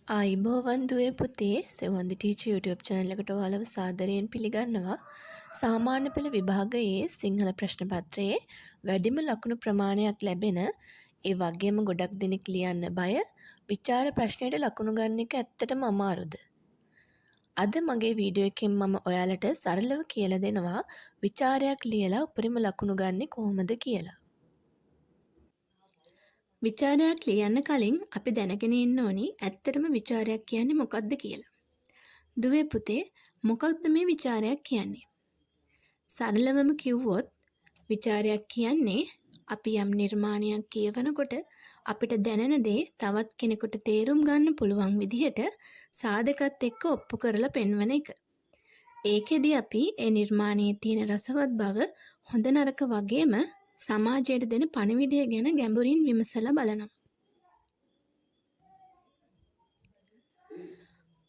ආයිබෝවන් දුවේ පුතේ සෙවන්දි teacher YouTube channel එකට ඔයාලව සාදරයෙන් පිළිගන්නවා. සාමාන්‍ය පෙළ විභාගයේ සිංහල ප්‍රශ්න පත්‍රයේ වැඩිම ලකුණු ප්‍රමාණයක් ලැබෙන ඒ වගේම ගොඩක් දෙනෙක් ලියන්න බය විචාර ප්‍රශ්නයට ලකුණු ගන්න එක ඇත්තටම අමාරුද? අද මගේ වීඩියෝ එකෙන් මම ඔයාලට සරලව කියලා දෙනවා විචාරයක් ලියලා උපරිම ලකුණු ගන්නේ කොහොමද කියලා. විචාරයක් ලියන්න කලින් අපි දැනගෙන ඉන්න ඕනි ඇත්තටම විචාරයක් කියන්නේ මොකක්ද කියලා. දුවේ පුතේ මොකක්ද මේ විචාරයක් කියන්නේ? සරලවම කිව්වොත් විචාරයක් කියන්නේ අපි යම් නිර්මාණයක් කියවනකොට අපිට දැනෙන දේ තවත් කෙනෙකුට තේරුම් ගන්න පුළුවන් විදිහට සාධකත් එක්ක ඔප්පු කරලා පෙන්වන එක. ඒකෙදි අපි ඒ නිර්මාණයේ තියෙන රසවත් බව හොඳ නරක වගේම සමාජයට දෙන පණිවිඩය ගැන ගැඹුරින් විමසලා බලනවා.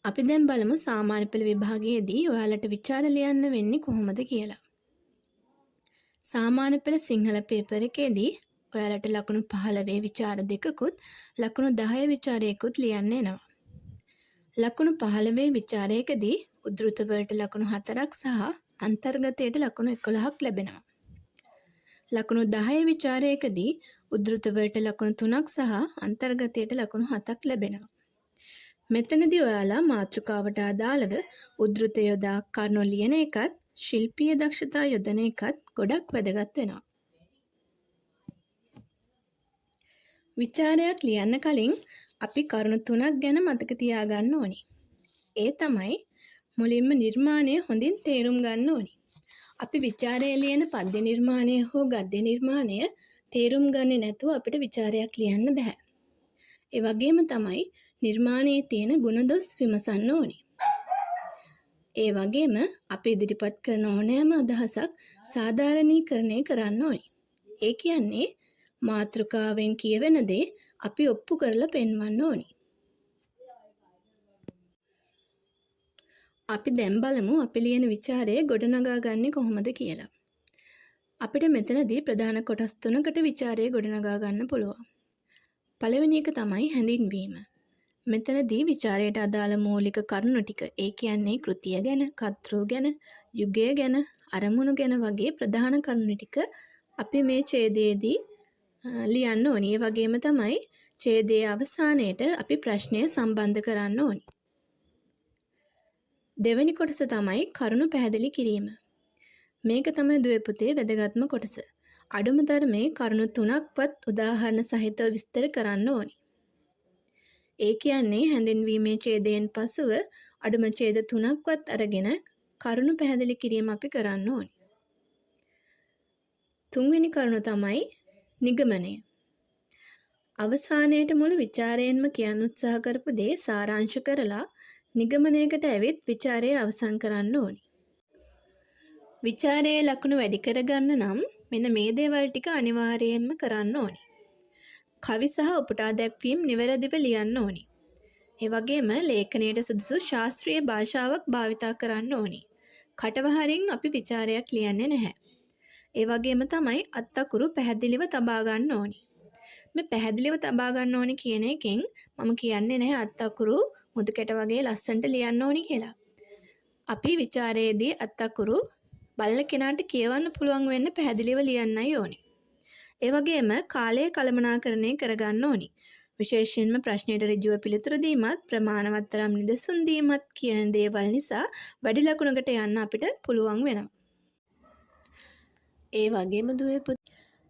අපි දැන් බලමු සාමාන්‍ය පෙළ විභාගයේදී ඔයාලට විචාර ලියන්න වෙන්නේ කොහොමද කියලා. සාමාන්‍ය පෙළ සිංහල පේපර් එකේදී ඔයාලට ලකුණු 15 විචාර දෙකකුත් ලකුණු 10 විචාරයකුත් ලියන්න එනවා. ලකුණු 15 විචාරයකදී උද්ෘත වලට ලකුණු 4ක් සහ අන්තර්ගතයට ලකුණු 11ක් ලැබෙනවා. ලකුණු 10 විචාරයකදී උද්ෘත වලට ලකුණු 3ක් සහ අන්තර්ගතයට ලකුණු 7ක් ලැබෙනවා. මෙතනදී ඔයාලා මාතෘකාවට අදාළව උද්ෘත යොදා කරුණු ලියන එකත් ශිල්පීය දක්ෂතා යොදන එකත් ගොඩක් වැදගත් වෙනවා. විචාරයක් ලියන්න කලින් අපි කරුණු 3ක් ගැන මතක තියාගන්න ඕනි. ඒ තමයි මුලින්ම නිර්මාණය හොඳින් තේරුම් ගන්න ඕනි. අපි විචාරය ලියන පද්‍ය නිර්මාණය හෝ ගද්‍ය නිර්මාණය තේරුම් ගන්නේ නැතුව අපිට විචාරයක් ලියන්න බෑ. ඒ වගේම තමයි නිර්මාණයේ තියෙන ගුණදොස් විමසන්න ඕනි. ඒ වගේම අපි ඉදිරිපත් කරන ඕනෑම අදහසක් සාධාරණීකරණය කරන්න ඕනි. ඒ කියන්නේ මාතෘකාවෙන් කියවෙන දේ අපි ඔප්පු කරලා පෙන්වන්න ඕනි. අපි දැන් බලමු අපි ලියන විචාරය ගොඩනගා ගන්නේ කොහොමද කියලා. අපිට මෙතනදී ප්‍රධාන කොටස් තුනකට විචාරය ගොඩනගා ගන්න පුළුවන්. පළවෙනි එක තමයි හැඳින්වීම. මෙතනදී විචාරයට අදාළ මූලික කරුණු ටික, ඒ කියන්නේ කෘතිය ගැන, කර්තෘ ගැන, යුගය ගැන, අරමුණු ගැන වගේ ප්‍රධාන කරුණු ටික අපි මේ ඡේදයේදී ලියන්න ඕනි. ඒ වගේම තමයි ඡේදයේ අවසානයේට අපි ප්‍රශ්නය සම්බන්ධ කරන්න ඕනි. දෙවෙනි කොටස තමයි කරුණු පැහැදිලි කිරීම. මේක තමයි දුවේ පුතේ වැදගත්ම කොටස. අඩුම තරමේ කරුණු 3ක්වත් උදාහරණ සහිතව විස්තර කරන්න ඕනි. ඒ කියන්නේ හැඳින්වීමේ ඡේදයෙන් පසුව අඩුම ඡේද 3ක්වත් අරගෙන කරුණු පැහැදිලි කිරීම අපි කරන්න ඕනි. තුන්වෙනි කරුණ තමයි නිගමනය. අවසානයේට මුළු විචාරයෙන්ම කියන්න උත්සාහ කරපු දේ සාරාංශ කරලා නිගමනයකට ඇවිත් විචාරය අවසන් කරන්න ඕනි. විචාරයේ ලකුණු වැඩි කරගන්න නම් මෙන්න මේ දේවල් ටික අනිවාර්යයෙන්ම කරන්න ඕනි. කවි සහ උපුටා දැක්වීම් නිවැරදිව ලියන්න ඕනි. ඒ වගේම ලේඛනයට සුදුසු ශාස්ත්‍රීය භාෂාවක් භාවිතා කරන්න ඕනි. කටවහරින් අපි විචාරයක් ලියන්නේ නැහැ. ඒ වගේම තමයි අත්අකුරු පැහැදිලිව තබා ගන්න ඕනි. මේ පැහැදිලිව තබා ගන්න ඕනි කියන එකෙන් මම කියන්නේ නැහැ අත්අකුරු මුදුකැට වගේ ලස්සනට ලියන්න ඕනි කියලා. අපි විචාරයේදී අත්අකුරු බලන කෙනාට කියවන්න පුළුවන් වෙන්න පැහැදිලිව ලියන්නයි ඕනි. ඒ වගේම කාලය කළමනාකරණය කරගන්න ඕනි. විශේෂයෙන්ම ප්‍රශ්නයට ඍජුව පිළිතුරු දීමත් ප්‍රමාණවත් තරම් නිදසුන් දීමත් කියන දේවල් නිසා වැඩි ලකුණකට යන්න අපිට පුළුවන් වෙනවා.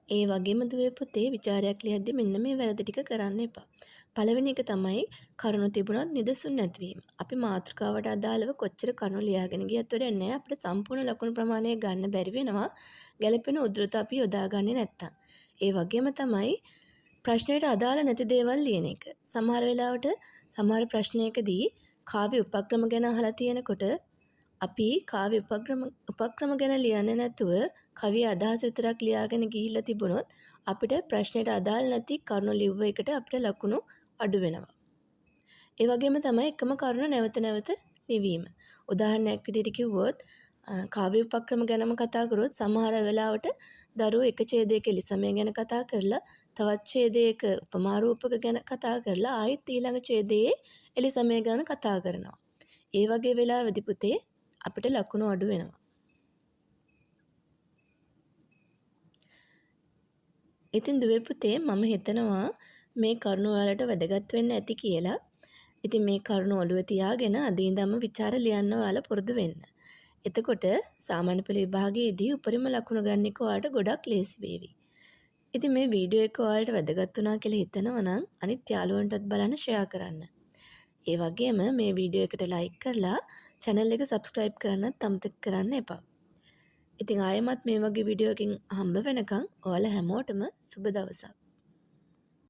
ඒ වගේම දුවේ පුතේ විචාරයක් ලියද්දි මෙන්න මේ වැරදි ටික කරන්න එපා. පළවෙනි එක තමයි කරුණු තිබුණත් නිදසුන් නැතිවීම. අපි මාතෘකාවට අදාළව කොච්චර කරුණු ලියාගෙන ගියත් වැඩක් නැහැ. අපිට සම්පූර්ණ ලකුණු ප්‍රමාණය ගන්න බැරි වෙනවා. ගැළපෙන උද්දෘත අපි යොදාගන්නේ නැත්තම්. ඒ වගේම තමයි ප්‍රශ්නයට අදාළ නැති දේවල් ලියන එක. සමහර වෙලාවට සමහර ප්‍රශ්නයකදී කාව්‍ය උපක්‍රම ගැන අහලා තියෙනකොට අපි කාව්‍ය උපක්‍රම ගැන ලියන්නේ නැතුව කවිය අදහස විතරක් ලියාගෙන ගිහිල්ලා තිබුණොත් අපිට ප්‍රශ්නයට අදාළ නැති කරුණු ලිව්ව එකට අපිට ලකුණු අඩු වෙනවා. ඒ වගේම තමයි එකම කරුණ නැවත නැවත ලිවීම. උදාහරණයක් විදිහට කිව්වොත් කාව්‍ය උපක්‍රම ගැනම කතා කරොත් සමහර වෙලාවට දරුවෝ එක ඡේදයක එලිසමය ගැන කතා කරලා තවත් ඡේදයක උපමා රූපක ගැන කතා කරලා ආයෙත් ඊළඟ ඡේදයේ එලිසමය ගැන කතා කරනවා. ඒ වගේ වෙලාවදී පුතේ අපිට ලකුණු අඩු වෙනවා. ඉතින් දුවේ පුතේ මම හිතනවා මේ කරුණ ඔයාලට වැදගත් වෙන්න ඇති කියලා. ඉතින් මේ කරුණ ඔළුවේ තියාගෙන අද ඉඳන්ම විචාර ලියන්න ඔයාලා පුරුදු වෙන්න. එතකොට සාමාන්‍ය පෙළ විභාගයේදී උපරිම ලකුණු ගන්න එක ඔයාලට ගොඩක් ලේසි වේවි. ඉතින් මේ වීඩියෝ එක ඔයාලට වැදගත් වුණා කියලා හිතනවා නම් අනිත් යාළුවන්ටත් බලන්න ෂෙයා කරන්න. ඒ වගේම මේ වීඩියෝ එකට ලයික් කරලා channel එක subscribe කරන්නත් අමතක කරන්න එපා. ඉතින් ආයෙමත් මේ වගේ වීඩියෝ එකකින් හම්බ වෙනකන් ඔයාලා හැමෝටම සුබ දවසක්.